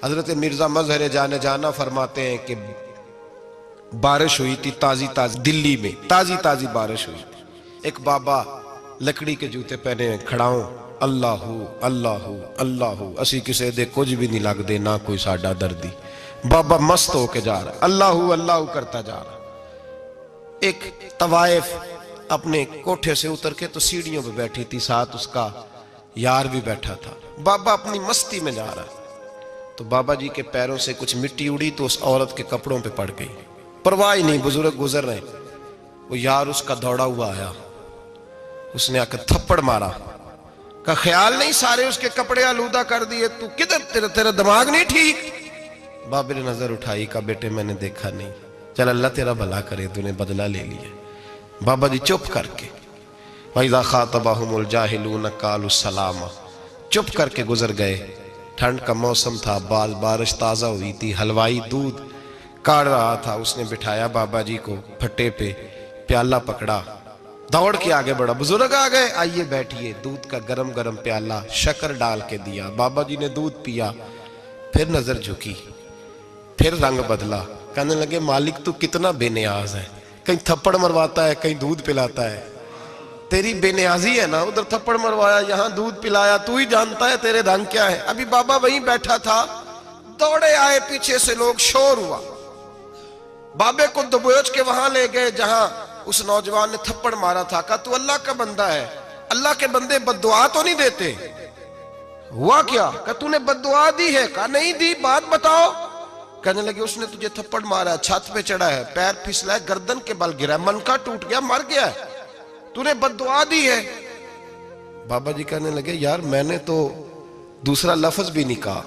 حضرت مرزا مظہر جانے جانا فرماتے ہیں کہ بارش ہوئی تھی تازی تازی، دلی میں تازی تازی بارش ہوئی تھی۔ ایک بابا لکڑی کے جوتے پہنے کھڑا ہوں، اللہ اللہ اللہ، اسی کسے دے کچھ بھی نہیں لگ دے، نہ کوئی ساڈا دردی۔ بابا مست ہو کے جا رہا، اللہ اللہ کرتا جا رہا۔ ایک طوائف اپنے کوٹھے سے اتر کے تو سیڑھیوں پہ بیٹھی تھی، ساتھ اس کا یار بھی بیٹھا تھا۔ بابا اپنی مستی میں جا رہا، تو بابا جی کے پیروں سے کچھ مٹی اڑی تو اس عورت کے کپڑوں پہ پڑ گئی، پرواہ ہی نہیں، بزرگ گزر رہے۔ وہ یار اس کا دوڑا ہوا آیا، اس نے آ کے تھپڑ مارا، کا خیال نہیں سارے اس کے کپڑے آلودہ کر دیے، تو کدھر، تیرا دماغ نہیں ٹھیک؟ بابا نے نظر اٹھائی، کہا بیٹے میں نے دیکھا نہیں، چل اللہ تیرا بھلا کرے، تو نے بدلہ لے لیا۔ بابا جی چپ کر کے، وَإِذَا خَاطَبَهُمُ الْجَاهِلُونَ قَالُوا السَّلَامَ، چپ کر کے گزر گئے۔ ٹھنڈ کا موسم تھا، بارش تازہ ہوئی تھی، حلوائی دودھ کاڑ رہا تھا، اس نے بٹھایا بابا جی کو پھٹے پہ، پیالہ پکڑا، دوڑ کے آگے بڑھا، بزرگ آ گئے، آئیے بیٹھیے، دودھ کا گرم گرم پیالہ شکر ڈال کے دیا۔ بابا جی نے دودھ پیا، پھر نظر جھکی، پھر رنگ بدلا، کہنے لگے مالک تو کتنا بے نیاز ہے، کہیں تھپڑ مرواتا ہے، کہیں دودھ پلاتا ہے، تیری بے نیازی ہے نا، ادھر تھپڑ مروایا، یہاں دودھ پلایا، تو ہی جانتا ہے تیرے رنگ کیا ہے۔ ابھی بابا وہیں بیٹھا تھا، دوڑے آئے پیچھے سے لوگ، شور ہوا، بابے کو دبوچ کے وہاں لے گئے جہاں اس نوجوان نے تھپڑ مارا تھا، کہا تو اللہ کا بندہ ہے، اللہ کے بندے بد دعا تو نہیں دیتے؟ ہوا کیا؟ کہا تو نے بد دعا دی ہے؟ کہا نہیں دی، بات بتاؤ۔ کہنے لگے اس نے تجھے تھپڑ مارا ہے، چھت پہ چڑھا ہے، پیر پھسلا ہے، گردن کے بل گرا ہے، منکا ٹوٹ گیا، مر گیا ہے، تو نے بد دعا دی ہے۔ بابا جی کہنے لگے یار میں نے تو دوسرا لفظ بھی نہیں کہا،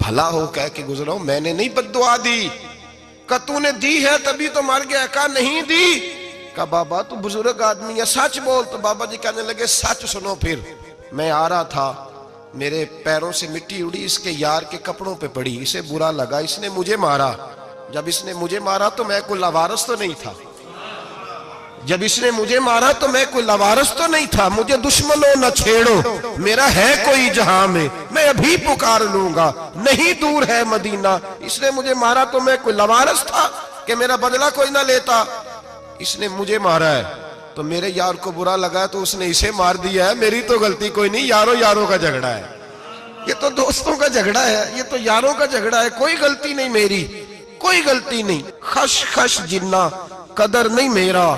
بھلا ہو کہہ کے گزرا ہوں، میں نے نہیں بد دعا دی۔ کہا تو نے دی ہے تبھی تو مر گیا۔ کہا نہیں دی۔ کہا بابا تو بزرگ آدمی ہے، سچ بول۔ تو بابا جی کہنے لگے سچ سنو، پھر میں آ رہا تھا، میرے پیروں سے مٹی اڑی، اس کے یار کے کپڑوں پہ پڑی، اسے برا لگا، اس نے مجھے مارا۔ جب اس نے مجھے مارا تو میں کوئی لاوارث تو نہیں تھا، جب اس نے مجھے مارا تو میں کوئی لاوارث تو نہیں تھا، مجھے دشمنوں نہ چھیڑو، میرا ہے کوئی جہاں میں ابھی پکار لوں گا، نہیں دور ہے مدینہ۔ اس نے مجھے مارا تو میں کوئی لاوارث تھا کہ میرا بدلہ کوئی نہ لیتا؟ اس نے مجھے مارا ہے تو میرے یار کو برا لگا تو اس نے اسے مار دیا ہے، میری تو غلطی کوئی نہیں، یاروں کا جھگڑا ہے، یہ تو دوستوں کا جھگڑا ہے، یہ تو یاروں کا جھگڑا ہے، کوئی غلطی نہیں میری، کوئی غلطی نہیں۔ خش خش جنہ قدر نہیں میرا،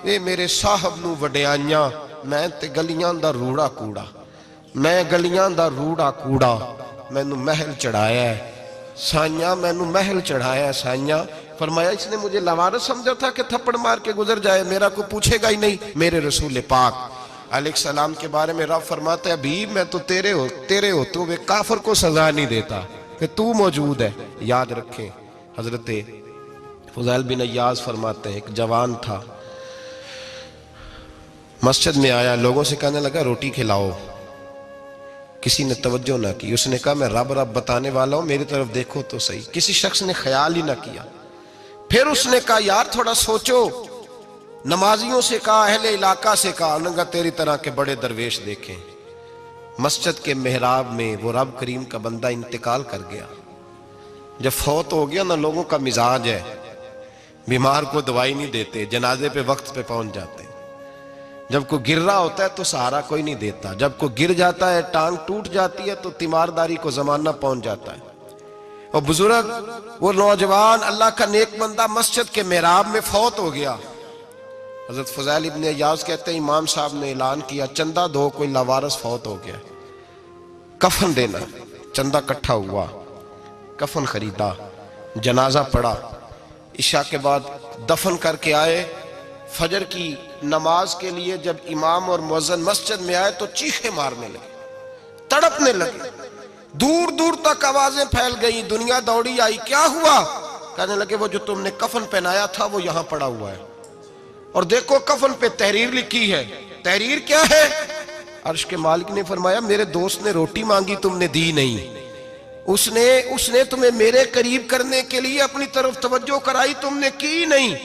اے میرے صاحب نو وڈیاں، میں تے گلیاں دا روڑا کوڑا، میں گلیاں دا روڑا کوڑا، میں نو محل چڑھایا ہے سائیاں، میں نو محل چڑھایا ہے سائیاں۔ فرمایا اس نے مجھے لاوارث سمجھا تھا کہ تھپڑ مار کے گزر جائے، میرا کو پوچھے گا ہی نہیں۔ میرے رسول پاک علیہ السلام کے بارے میں رب فرماتا ہے ابھی میں تو تیرے ہوتے ہوئے کافر کو سزا نہیں دیتا کہ تو موجود ہے۔ یاد رکھیں حضرت فضیل بن عیاض فرماتے ہیں ایک جوان تھا، مسجد میں آیا، لوگوں سے کہنے لگا روٹی کھلاؤ، کسی نے توجہ نہ کی، اس نے کہا میں رب بتانے والا ہوں، میری طرف دیکھو تو صحیح، کسی شخص نے خیال ہی نہ کیا۔ پھر اس نے کہا یار تھوڑا سوچو، نمازیوں سے کہا، اہل علاقہ سے کہا، انہوں نے کہا تیری طرح کے بڑے درویش دیکھیں۔ مسجد کے محراب میں وہ رب کریم کا بندہ انتقال کر گیا۔ جب فوت ہو گیا نا، لوگوں کا مزاج ہے، بیمار کو دوائی نہیں دیتے، جنازے پہ وقت پہ پہنچ جاتے، جب کوئی گر رہا ہوتا ہے تو سہارا کوئی نہیں دیتا، جب کوئی گر جاتا ہے ٹانگ ٹوٹ جاتی ہے تو تیمارداری کو زمانہ پہنچ جاتا ہے۔ اور بزرگ وہ نوجوان اللہ کا نیک بندہ مسجد کے محراب میں فوت ہو گیا۔ حضرت فضیل ابن عیاض کہتے ہیں امام صاحب نے اعلان کیا چندہ دو، کوئی لاوارث فوت ہو گیا، کفن دینا۔ چندہ کٹھا ہوا، کفن خریدا، جنازہ پڑا، عشاء کے بعد دفن کر کے آئے۔ فجر کی نماز کے لیے جب امام اور مؤذن مسجد میں آئے تو چیخیں مارنے لگے، تڑپنے لگے، دور دور تک آوازیں پھیل گئی، دنیا دوڑی آئی، کیا ہوا؟ کہنے لگے وہ جو تم نے کفن پہنایا تھا وہ یہاں پڑا ہوا ہے، اور دیکھو کفن پہ تحریر لکھی ہے۔ تحریر کیا ہے؟ عرش کے مالک نے فرمایا میرے دوست نے روٹی مانگی تم نے دی نہیں، اس نے تمہیں میرے قریب کرنے کے لیے اپنی طرف توجہ کرائی، تم نے کی نہیں،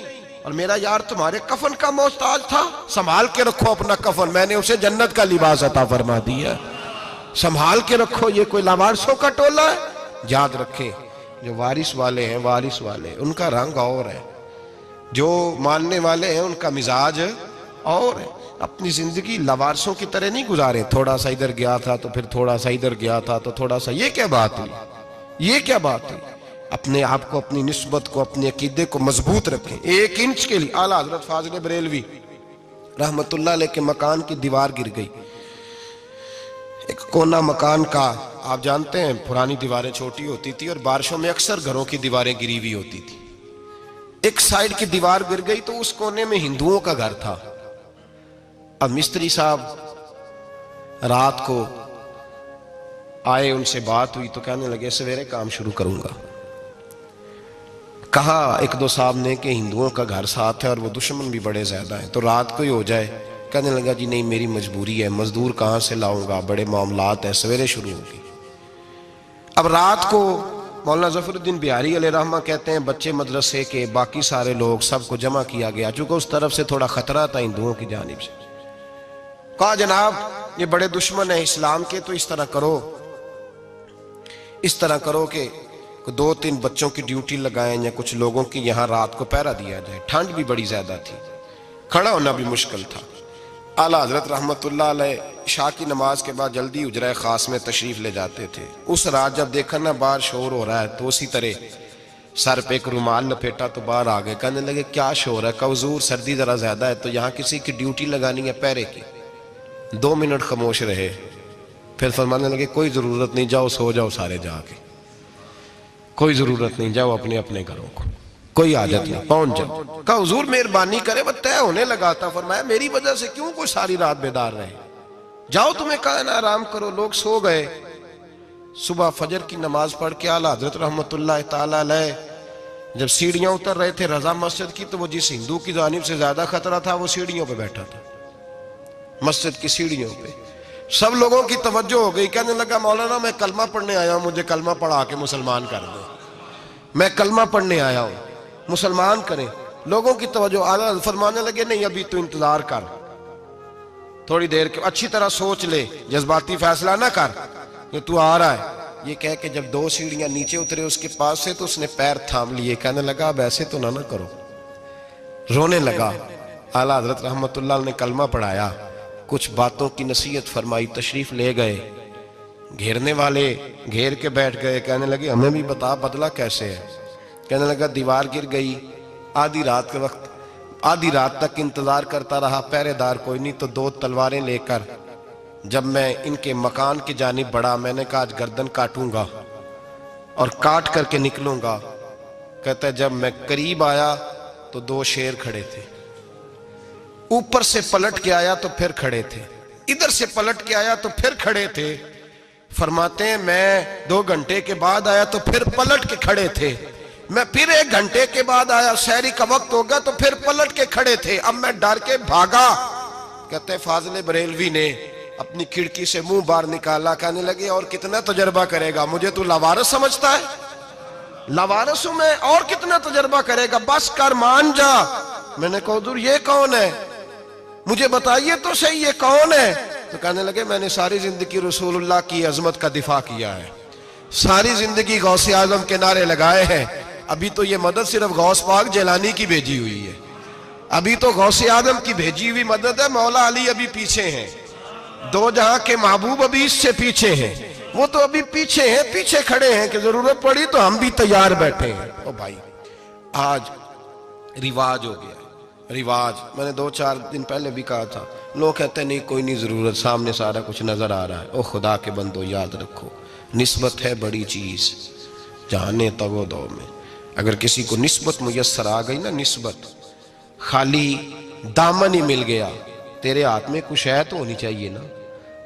اور میرا یار تمہارے کفن کا محتاج تھا، سنبھال کے رکھو اپنا کفن، میں نے اسے جنت کا لباس عطا فرما دیا، سنبھال کے رکھو، یہ کوئی لاوارثوں کا ٹولہ ہے؟ یاد رکھیں جو وارث والے ہیں، وارث والے ان کا رنگ اور ہے، جو ماننے والے ہیں ان کا مزاج اور ہے۔ اپنی زندگی لوارثوں کی طرح نہیں گزارے، تھوڑا سا ادھر گیا تھا تو پھر تھوڑا سا ادھر گیا تھا تو تھوڑا سا، یہ کیا بات ہوئی، یہ کیا بات ہوئی؟ اپنے آپ کو، اپنی نسبت کو، اپنے عقیدے کو مضبوط رکھیں۔ 1 انچ کے لیے اعلیٰ حضرت فاضل بریلوی رحمت اللہ علیہ کے مکان کی دیوار گر گئی، ایک کونا مکان کا، آپ جانتے ہیں پرانی دیواریں چھوٹی ہوتی تھی اور بارشوں میں اکثر گھروں کی دیواریں گری ہوئی ہوتی تھی، ایک سائیڈ کی دیوار گر گئی تو اس کونے میں ہندوؤں کا گھر تھا۔ اب مستری صاحب رات کو آئے، ان سے بات ہوئی تو کہنے لگے سویرے کام شروع کروں گا۔ کہا 1-2 صاحب نے کہ ہندوؤں کا گھر ساتھ ہے اور وہ دشمن بھی بڑے زیادہ ہیں، تو رات کو ہی ہو جائے۔ کہنے لگا جی نہیں، میری مجبوری ہے، مزدور کہاں سے لاؤں گا، بڑے معاملات ہیں، سویرے شروع ہوگی۔ اب رات کو مولانا ظفر الدین بہاری علیہ رحمہ کہتے ہیں بچے مدرسے کے، باقی سارے لوگ، سب کو جمع کیا گیا، چونکہ اس طرف سے تھوڑا خطرہ تھا ہندوؤں کی جانب سے۔ کہا جناب یہ بڑے دشمن ہیں اسلام کے، تو اس طرح کرو کہ 2-3 بچوں کی ڈیوٹی لگائیں یا کچھ لوگوں کی یہاں رات کو پہرا دیا جائے، ٹھنڈ بھی بڑی زیادہ تھی، کھڑا ہونا بھی مشکل تھا۔ اعلیٰ حضرت رحمت اللہ علیہ عشاء کی نماز کے بعد جلدی حجرہ خاص میں تشریف لے جاتے تھے۔ اس رات جب دیکھا نا باہر شور ہو رہا ہے تو اسی طرح سر پہ ایک رومال لپیٹا تو باہر آ گئے، کہنے لگے کیا شور ہے؟ کہا حضور سردی ذرا زیادہ ہے تو یہاں کسی کی ڈیوٹی لگانی ہے پہرے کی۔ 2 منٹ خاموش رہے، پھر فرمانے لگے کوئی ضرورت نہیں، جاؤ سو جاؤ سارے جا کے، کوئی ضرورت نہیں، جاؤ اپنے اپنے گھروں کو، کوئی حاجت نہیں، پہنچ جاؤ۔ کہا حضور مہربانی کرے، وہ طے ہونے لگا تھا۔ فرمایا میری وجہ سے کیوں کوئی ساری رات بیدار رہے، جاؤ تمہیں کہا نا آرام کرو۔ لوگ سو گئے۔ صبح فجر کی نماز پڑھ کے اعلیٰ حضرت رحمت اللہ تعالیٰ علیہ جب سیڑھیاں اتر رہے تھے رضا مسجد کی، تو وہ جس ہندو کی جانب سے زیادہ خطرہ تھا وہ سیڑھیوں پہ بیٹھا تھا، مسجد کی سیڑھیوں پہ۔ سب لوگوں کی توجہ ہو گئی، کہنے لگا مولانا میں کلمہ پڑھنے آیا ہوں، مجھے کلمہ پڑھا کے مسلمان کر دو، میں کلمہ پڑھنے آیا ہوں، مسلمان کریں۔ لوگوں کی توجہ، اعلیٰ فرمانے لگے نہیں ابھی تو انتظار کر، تھوڑی دیر کے اچھی طرح سوچ لے، جذباتی فیصلہ نہ کر کہ تو آ رہا ہے۔ یہ کہہ کے جب 2 سیڑھیاں نیچے اترے اس کے پاس سے تو اس نے پیر تھام لیے، کہنے لگا اب ایسے تو نہ کرو، رونے لگا۔ اعلیٰ حضرت رحمت اللہ نے کلمہ پڑھایا، کچھ باتوں کی نصیحت فرمائی، تشریف لے گئے۔ گھیرنے والے گھیر کے بیٹھ گئے، کہنے لگے ہمیں بھی بتا بدلہ کیسے ہے۔ کہنے لگا دیوار گر گئی، آدھی رات کے وقت، آدھی رات تک انتظار کرتا رہا، پہرے دار کوئی نہیں، تو 2 تلواریں لے کر جب میں ان کے مکان کی جانب بڑھا، میں نے کہا آج گردن کاٹوں گا اور کاٹ کر کے نکلوں گا۔ کہتا ہے جب میں قریب آیا تو 2 شیر کھڑے تھے، اوپر سے پلٹ کے آیا تو پھر کھڑے تھے، ادھر سے پلٹ کے آیا تو پھر کھڑے تھے۔ فرماتے ہیں میں 2 گھنٹے کے بعد آیا تو پھر پلٹ کے کھڑے تھے، میں پھر 1 گھنٹے کے بعد آیا، سحری کا وقت ہوگا تو پھر پلٹ کے کھڑے تھے، اب میں ڈر کے بھاگا۔ کہتے ہیں فاضل بریلوی نے اپنی کھڑکی سے منہ باہر نکالا، کہنے لگے اور کتنا تجربہ کرے گا، مجھے تو لاوارث سمجھتا ہے، لاوارث ہوں میں، اور کتنا تجربہ کرے گا، بس کر مان جا۔ میں نے کہا حضور یہ کون ہے، مجھے بتائیے تو صحیح یہ کون ہے۔ تو کہنے لگے میں نے ساری زندگی رسول اللہ کی عظمت کا دفاع کیا ہے، ساری زندگی غوث اعظم کے نعرے لگائے ہیں، ابھی تو یہ مدد صرف غوث پاک جیلانی کی بھیجی ہوئی ہے، ابھی تو غوث اعظم کی بھیجی ہوئی مدد ہے، مولا علی ابھی پیچھے ہیں، 2 جہاں کے محبوب ابھی اس سے پیچھے ہیں، وہ تو ابھی پیچھے ہیں، پیچھے کھڑے ہیں کہ ضرورت پڑی تو ہم بھی تیار بیٹھے ہیں۔ او بھائی آج رواج ہو گیا، رواج، میں نے 2-4 دن پہلے بھی کہا تھا، لوگ کہتے ہیں نہیں کوئی نہیں ضرورت، سامنے سارا کچھ نظر آ رہا ہے۔ او خدا کے بندو یاد رکھو، نسبت ہے بڑی چیز، جانے تگو دو میں، اگر کسی کو نسبت میسر آ گئی نا، نسبت، خالی دامن ہی مل گیا، تیرے ہاتھ میں کچھ ہے تو ہونی چاہیے نا،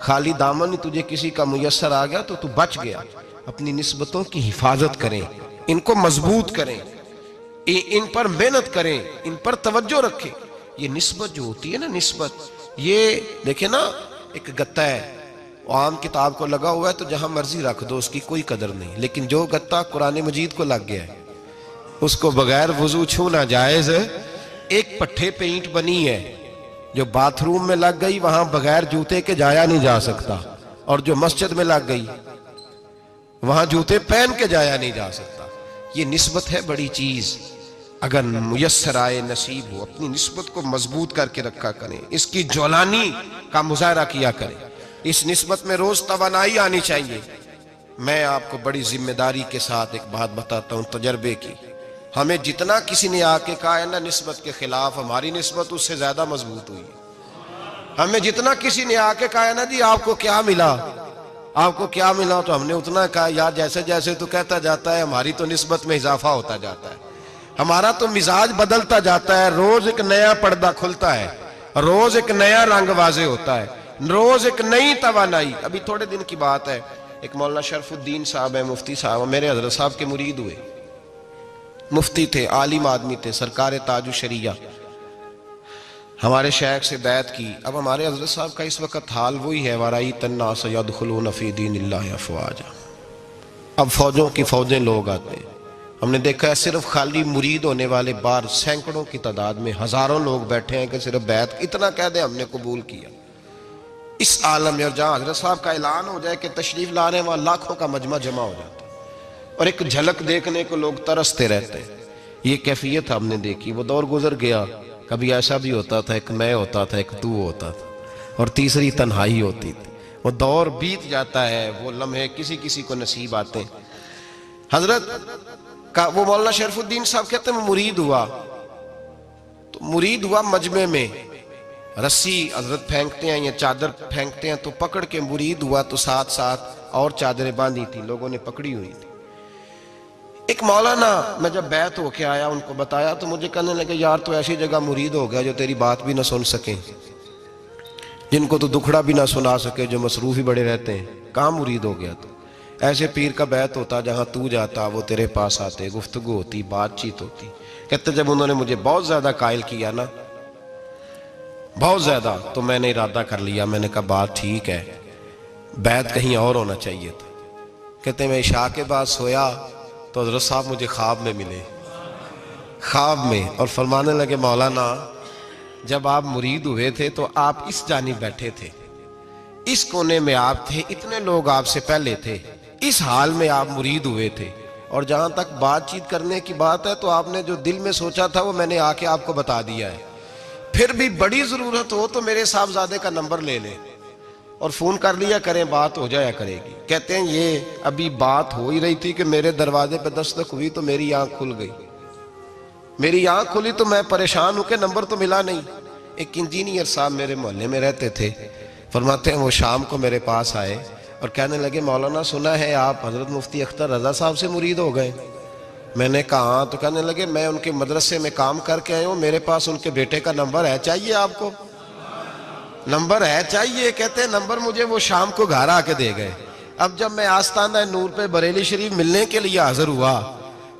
خالی دامن ہی تجھے کسی کا میسر آ گیا تو بچ گیا۔ اپنی نسبتوں کی حفاظت کریں، ان کو مضبوط کریں، ان پر محنت کریں، ان پر توجہ رکھیں۔ یہ نسبت جو ہوتی ہے نا، نسبت، یہ دیکھیں نا ایک گتا ہے، عام کتاب کو لگا ہوا ہے تو جہاں مرضی رکھ دو، اس کی کوئی قدر نہیں، لیکن جو گتا قرآن مجید کو لگ گیا ہے اس کو بغیر وضو چھونا جائز ہے۔ ایک پٹھے پہ اینٹ بنی ہے، جو باتھ روم میں لگ گئی وہاں بغیر جوتے کے جایا نہیں جا سکتا، اور جو مسجد میں لگ گئی وہاں جوتے پہن کے جایا نہیں جا سکتا. یہ نسبت ہے بڑی چیز. اگر میسر آئے نصیب ہو اپنی نسبت کو مضبوط کر کے رکھا کریں, اس کی جولانی کا مظاہرہ کیا کریں. اس نسبت میں روز توانائی آنی چاہیے. میں آپ کو بڑی ذمہ داری کے ساتھ ایک بات بتاتا ہوں تجربے کی. ہمیں جتنا کسی نے آ کے کہا ہے نا نسبت کے خلاف, ہماری نسبت اس سے زیادہ مضبوط ہوئی. ہمیں جتنا کسی نے آ کے کہا ہے نا جی آپ کو کیا ملا, آپ کو کیا ملا, تو ہم نے اتنا کہا یار جیسے جیسے تو کہتا جاتا ہے ہماری تو نسبت میں اضافہ ہوتا جاتا ہے, ہمارا تو مزاج بدلتا جاتا ہے. روز ایک نیا پردہ کھلتا ہے, روز ایک نیا رنگ واضح ہوتا ہے, روز ایک نئی توانائی. ابھی تھوڑے دن کی بات ہے, ایک مولانا شرف الدین صاحب ہے, مفتی صاحب, میرے حضرت صاحب کے مرید ہوئے. مفتی تھے, عالم آدمی تھے, سرکار تاج الشریعہ, ہمارے شیخ سے بیعت کی. اب ہمارے حضرت صاحب کا اس وقت حال وہی ہے وَرَأَيْتَ النَّاسَ يَدْخُلُونَ فِي دِينِ اللَّهِ أَفْوَاجًا. اب فوجوں کی فوجیں لوگ آتے ہیں. ہم نے دیکھا ہے صرف خالی مرید ہونے والے باہر سینکڑوں کی تعداد میں ہزاروں لوگ بیٹھے ہیں کہ صرف بیعت اتنا کہہ دیں ہم نے قبول کیا. اس عالم میں اور جہاں حضرت صاحب کا اعلان ہو جائے کہ تشریف لا رہے ہیں وہاں لاکھوں کا مجمع جمع ہو جاتا ہے اور ایک جھلک دیکھنے کو لوگ ترستے رہتے ہیں. یہ کیفیت ہم نے دیکھی. وہ دور گزر گیا. کبھی ایسا بھی ہوتا تھا ایک میں ہوتا تھا, ایک تو ہوتا تھا, اور تیسری تنہائی ہوتی تھی. وہ دور بیت جاتا ہے, وہ لمحے کسی کسی کو نصیب آتے ہیں. حضرت کا وہ مولانا شرف الدین صاحب کہتے ہیں مرید ہوا, تو مرید ہوا مجمع میں, رسی حضرت پھینکتے ہیں یا چادر پھینکتے ہیں تو پکڑ کے مرید ہوا, تو ساتھ ساتھ اور چادریں باندھی تھی, لوگوں نے پکڑی ہوئی تھی. ایک مولانا, میں جب بیعت ہو کے آیا ان کو بتایا تو مجھے کہنے لگے یار تو ایسی جگہ مرید ہو گیا جو تیری بات بھی نہ سن سکیں, جن کو تو دکھڑا بھی نہ سنا سکے, جو مصروف ہی بڑے رہتے ہیں, کہاں مرید ہو گیا تو. ایسے پیر کا بیعت ہوتا جہاں تو جاتا وہ تیرے پاس آتے, گفتگو ہوتی, بات چیت ہوتی. کہتے جب انہوں نے مجھے بہت زیادہ قائل کیا نا, بہت زیادہ, تو میں نے ارادہ کر لیا, میں نے کہا بات ٹھیک ہے, بیعت کہیں اور ہونا چاہیے تھا. کہتے ہیں میں عشاء کے بعد سویا تو حضرت صاحب مجھے خواب میں ملے, خواب میں, اور فرمانے لگے مولانا جب آپ مرید ہوئے تھے تو آپ اس جانب بیٹھے تھے, اس کونے میں آپ تھے, اتنے لوگ آپ سے پہلے تھے, اس حال میں آپ مرید ہوئے تھے, اور جہاں تک بات چیت کرنے کی بات ہے تو آپ نے جو دل میں سوچا تھا وہ میں نے آ کے آپ کو بتا دیا ہے. پھر بھی بڑی ضرورت ہو تو میرے صاحبزادے کا نمبر لے لیں اور فون کر لیا کریں, بات ہو جایا کرے گی. کہتے ہیں یہ ابھی بات ہو ہی رہی تھی کہ میرے دروازے پہ دستک ہوئی تو میری آنکھ کھل گئی, میری آنکھ کھلی تو میں پریشان ہوں کہ نمبر تو ملا نہیں. ایک انجینئر صاحب میرے محلے میں رہتے تھے, فرماتے ہیں وہ شام کو میرے پاس آئے اور کہنے لگے مولانا سنا ہے آپ حضرت مفتی اختر رضا صاحب سے مرید ہو گئے. میں نے کہا ہاں. تو کہنے لگے میں ان کے مدرسے میں کام کر کے آئے ہوں, میرے پاس ان کے بیٹے کا نمبر ہے, چاہیے آپ کو؟ نمبر ہے چاہیے. کہتے ہیں نمبر مجھے وہ شام کو گھر آ کے دے گئے. اب جب میں آستانہ نور پہ بریلی شریف ملنے کے لیے حاضر ہوا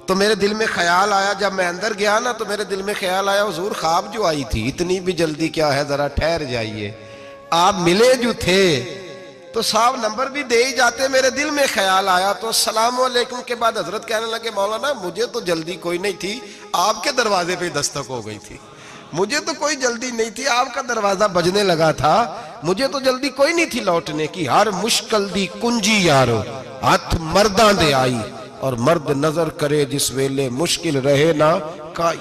تو میرے دل میں خیال آیا, جب میں اندر گیا نا تو میرے دل میں خیال آیا حضور خواب جو آئی تھی اتنی بھی جلدی کیا ہے, ذرا ٹھہر جائیے, آپ ملے جو تھے تو صاحب نمبر بھی دے ہی جاتے. میرے دل میں خیال آیا تو السلام علیکم کے بعد حضرت کہنے لگے مولانا مجھے تو جلدی کوئی نہیں تھی, آپ کے دروازے پہ دستک ہو گئی تھی, مجھے تو کوئی جلدی نہیں تھی, آپ کا دروازہ بجنے لگا تھا, مجھے تو جلدی کوئی نہیں تھی لوٹنے کی. ہر مشکل دی کنجی یارو ہاتھ مرداں دے آئی, اور مرد نظر کرے جس ویلے مشکل رہے نہ کائی.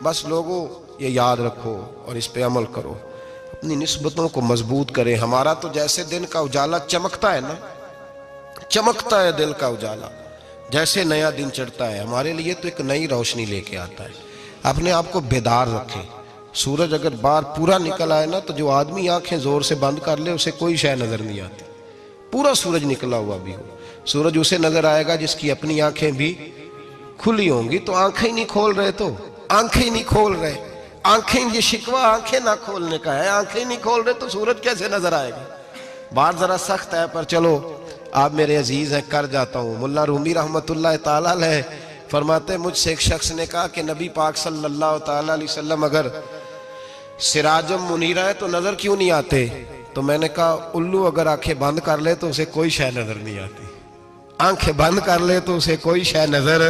بس لوگوں یہ یاد رکھو اور اس پہ عمل کرو, اپنی نسبتوں کو مضبوط کریں. ہمارا تو جیسے دن کا اجالا چمکتا ہے نا, چمکتا ہے دل کا اجالا, جیسے نیا دن چڑھتا ہے ہمارے لیے تو ایک نئی روشنی لے کے آتا ہے. اپنے آپ کو بیدار رکھیں. سورج اگر باہر پورا نکل آئے نا تو جو آدمی آنکھیں زور سے بند کر لے اسے کوئی شے نظر نہیں آتی. پورا سورج نکلا ہوا بھی ہو, سورج اسے نظر آئے گا جس کی اپنی آنکھیں بھی کھلی ہوں گی. تو آنکھیں نہیں کھول رہے, تو آنکھیں نہیں کھول رہے, آنکھیں, یہ شکوہ آنکھیں نہ کھولنے کا ہے, آنکھیں نہیں کھول رہے تو سورج کیسے نظر آئے گا. بات ذرا سخت ہے پر چلو آپ میرے عزیز ہیں, کر جاتا ہوں. ملا رومی رحمت اللہ تعالیٰ علیہ فرماتے ہیں مجھ سے ایک شخص نے کہا کہ نبی پاک صلی اللہ تعالیٰ علیہ وسلم اگر سراجم منیرہ ہے تو نظر کیوں نہیں آتے؟ تو میں نے کہا الو اگر آنکھیں بند کر لے تو اسے کوئی شے نظر نہیں آتی, آنکھیں بند کر لے تو اسے کوئی شے نظر,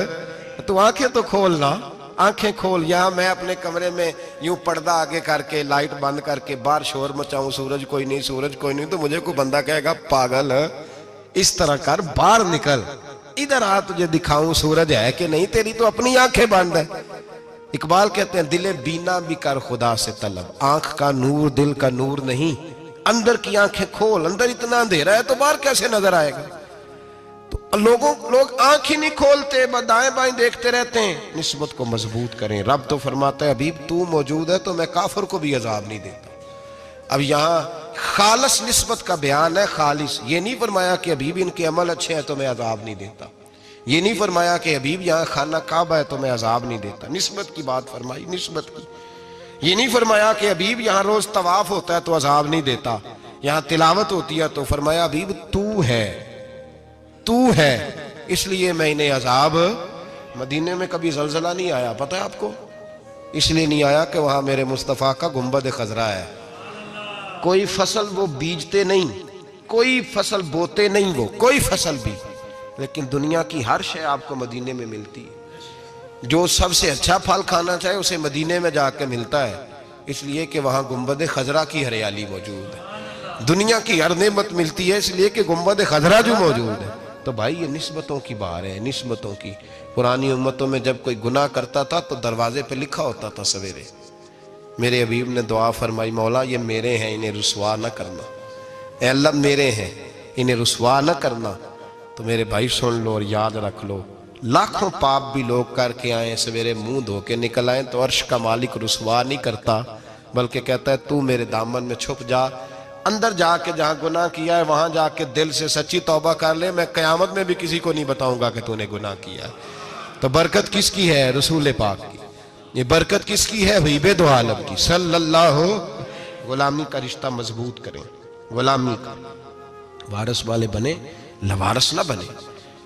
تو آنکھیں تو کھولنا, آنکھیں کھول. یہاں میں اپنے کمرے میں یوں پردہ آگے کر کے لائٹ بند کر کے باہر شور مچاؤں, سورج کوئی نہیں, سورج کوئی نہیں, تو مجھے کوئی بندہ کہے گا پاگل, اس طرح کر, باہر نکل, ادھر آ تجھے دکھاؤں سورج ہے کہ نہیں، تیری تو اپنی آنکھیں بند ہے۔ اقبال کہتے ہیں دل بینا بھی کر خدا سے طلب، آنکھ کا نور دل کا نور نہیں، اندر کی آنکھیں کھول، اندر اتنا اندھیرا ہے تو باہر کیسے نظر آئے گا؟ تو لوگ آنکھ ہی نہیں کھولتے، دائیں بائیں دیکھتے رہتے ہیں۔ نسبت کو مضبوط کریں۔ رب تو فرماتا ہے حبیب تو موجود ہے تو میں کافر کو بھی عذاب نہیں دیتا۔ اب یہاں خالص نسبت کا بیان ہے، خالص، یہ نہیں فرمایا کہ حبیب ان کے عمل اچھے ہیں تو میں عذاب نہیں دیتا، یہ نہیں فرمایا کہ حبیب یہاں خانہ کعبہ ہے تو میں عذاب نہیں دیتا، نسبت کی بات فرمائی، نسبت کی۔ یہ نہیں فرمایا کہ حبیب یہاں روز طواف ہوتا ہے تو عذاب نہیں دیتا، یہاں تلاوت ہوتی ہے تو فرمایا حبیب تو ہے اس لیے میں انہیں عذاب۔ مدینے میں کبھی زلزلہ نہیں آیا، پتہ ہے آپ کو؟ اس لیے نہیں آیا کہ وہاں میرے مصطفیٰ کا گنبد خضرا ہے۔ کوئی فصل وہ بیجتے نہیں، کوئی فصل بوتے نہیں، وہ کوئی فصل بھی، لیکن دنیا کی ہر شے آپ کو مدینے میں ملتی ہے۔ جو سب سے اچھا پھل کھانا چاہے اسے مدینے میں جا کے ملتا ہے، اس لیے کہ وہاں گنبد خضرا کی ہریالی موجود ہے۔ دنیا کی ہر نعمت ملتی ہے اس لیے کہ گنبد خضرا جو موجود ہے۔ تو بھائی یہ نسبتوں کی بار ہے، نسبتوں کی۔ پرانی امتوں میں جب کوئی گناہ کرتا تھا تو دروازے پہ لکھا ہوتا تھا سویرے، میرے حبیب نے دعا فرمائی مولا یہ میرے ہیں انہیں رسوا نہ کرنا، اے اللہ میرے ہیں انہیں رسوا نہ کرنا۔ تو میرے بھائی سن لو اور یاد رکھ لو، لاکھوں پاپ بھی لوگ کر کے آئیں، سویرے منہ دھو کے نکل آئیں تو عرش کا مالک رسوا نہیں کرتا، بلکہ کہتا ہے تو میرے دامن میں چھپ جا، اندر جا کے جہاں گناہ کیا ہے وہاں جا کے دل سے سچی توبہ کر لے، میں قیامت میں بھی کسی کو نہیں بتاؤں گا کہ تو نے گناہ کیا ہے۔ تو برکت کس کی ہے؟ رسول پاک کی۔ یہ برکت کس کی ہے؟ حبیب دو عالم کی صلی اللہ۔ غلامی کا رشتہ مضبوط کریں، غلامی کا، وارث والے بنے، لوارث نہ بنے۔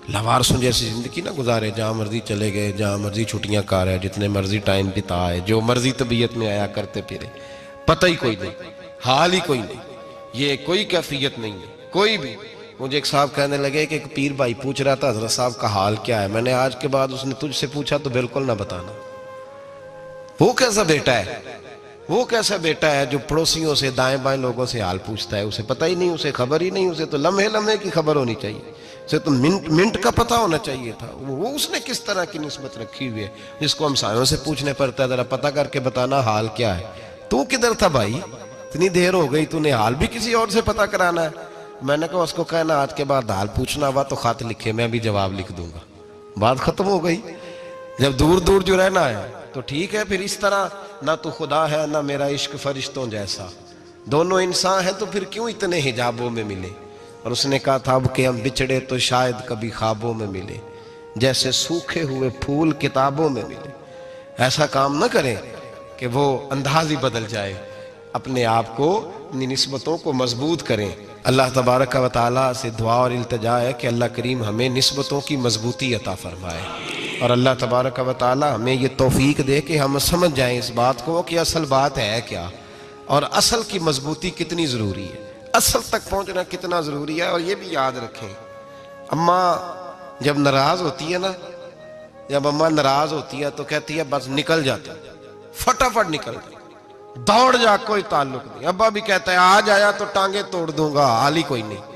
لوارثوں جیسی زندگی نہ گزارے، جہاں مرضی چلے گئے، جہاں مرضی چھٹیاں کار ہے، جتنے مرضی ٹائم بتائے، جو مرضی طبیعت میں آیا کرتے پھرے، پتہ ہی کوئی نہیں، حال ہی کوئی نہیں، یہ کوئی کیفیت نہیں ہے کوئی بھی۔ مجھے ایک صاحب کہنے لگے کہ ایک پیر بھائی پوچھ رہا تھا حضرت صاحب کا حال کیا ہے، میں نے آج کے بعد اس نے تجھ سے پوچھا تو بالکل نہ بتانا۔ وہ کیسا بیٹا ہے، وہ کیسا بیٹا ہے جو پڑوسیوں سے دائیں بائیں لوگوں سے حال پوچھتا ہے، اسے پتہ ہی نہیں، اسے خبر ہی نہیں، اسے تو لمحے لمحے کی خبر ہونی چاہیے، اسے تو منٹ منٹ کا پتہ ہونا چاہیے تھا۔ وہ اس نے کس طرح کی نسبت رکھی ہوئی ہے جس کو ہم سایوں سے پوچھنے پڑتا ہے ذرا پتہ کر کے بتانا حال کیا ہے۔ تو کدھر تھا بھائی، اتنی دیر ہو گئی، تو نے حال بھی کسی اور سے پتہ کرانا ہے؟ میں نے کہا اس کو کہنا آج کے بعد حال پوچھنا ہوا تو خط لکھے، میں بھی جواب لکھ دوں گا، بات ختم ہو گئی۔ جب دور دور جو رہنا ہے تو ٹھیک ہے، پھر اس طرح نہ تو خدا ہے نہ میرا عشق فرشتوں جیسا، دونوں انسان ہیں تو پھر کیوں اتنے حجابوں میں ملے؟ اور اس نے کہا تھا اب کہ ہم بچھڑے تو شاید کبھی خوابوں میں ملے، جیسے سوکھے ہوئے پھول کتابوں میں ملے۔ ایسا کام نہ کریں کہ وہ انداز ہی بدل جائے، اپنے آپ کو، اپنی نسبتوں کو مضبوط کریں۔ اللہ تبارک و تعالیٰ سے دعا اور التجا ہے کہ اللہ کریم ہمیں نسبتوں کی مضبوطی عطا فرمائے، اور اللہ تبارک و تعالیٰ ہمیں یہ توفیق دے کہ ہم سمجھ جائیں اس بات کو کہ اصل بات ہے کیا، اور اصل کی مضبوطی کتنی ضروری ہے، اصل تک پہنچنا کتنا ضروری ہے۔ اور یہ بھی یاد رکھیں، اماں جب ناراض ہوتی ہے نا، جب اماں ناراض ہوتی ہے تو کہتی ہے بس نکل جاتا، فٹافٹ نکل جاتا، دوڑ جا، کوئی تعلق نہیں۔ ابا بھی کہتا ہے آج آیا تو ٹانگیں توڑ دوں گا، حال ہی کوئی نہیں۔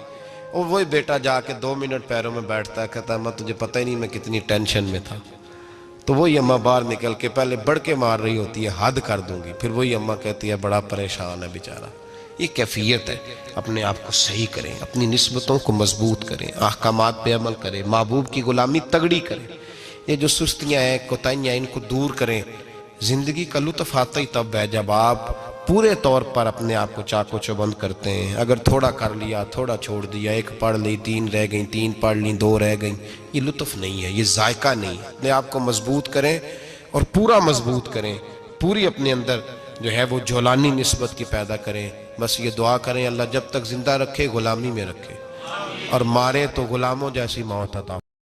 اور وہی بیٹا جا کے 2 منٹ پیروں میں بیٹھتا ہے، کہتا ہے اماں تجھے پتہ ہی نہیں میں کتنی ٹینشن میں تھا۔ تو وہی اماں باہر نکل کے پہلے بڑھ کے مار رہی ہوتی ہے حد کر دوں گی، پھر وہی اماں کہتی ہے بڑا پریشان ہے بیچارہ۔ یہ کیفیت ہے، اپنے آپ کو صحیح کریں، اپنی نسبتوں کو مضبوط کریں، احکامات پہ عمل کریں، محبوب کی غلامی تگڑی کریں۔ یہ جو سستیاں ہیں، کوتاہیاں، ان کو دور کریں۔ زندگی کا لطف آتا ہی تب ہے جب آپ پورے طور پر اپنے آپ کو چاقو چوبند کرتے ہیں۔ اگر تھوڑا کر لیا، تھوڑا چھوڑ دیا، 1 پڑھ لی، 3 رہ گئیں، 3 پڑھ لیں، 2 رہ گئیں، یہ لطف نہیں ہے، یہ ذائقہ نہیں ہے۔ اپنے آپ کو مضبوط کریں اور پورا مضبوط کریں، پوری اپنے اندر جو ہے وہ جولانی نسبت کی پیدا کریں۔ بس یہ دعا کریں اللہ جب تک زندہ رکھے غلامی میں رکھے، اور مارے تو غلاموں جیسی موت عطا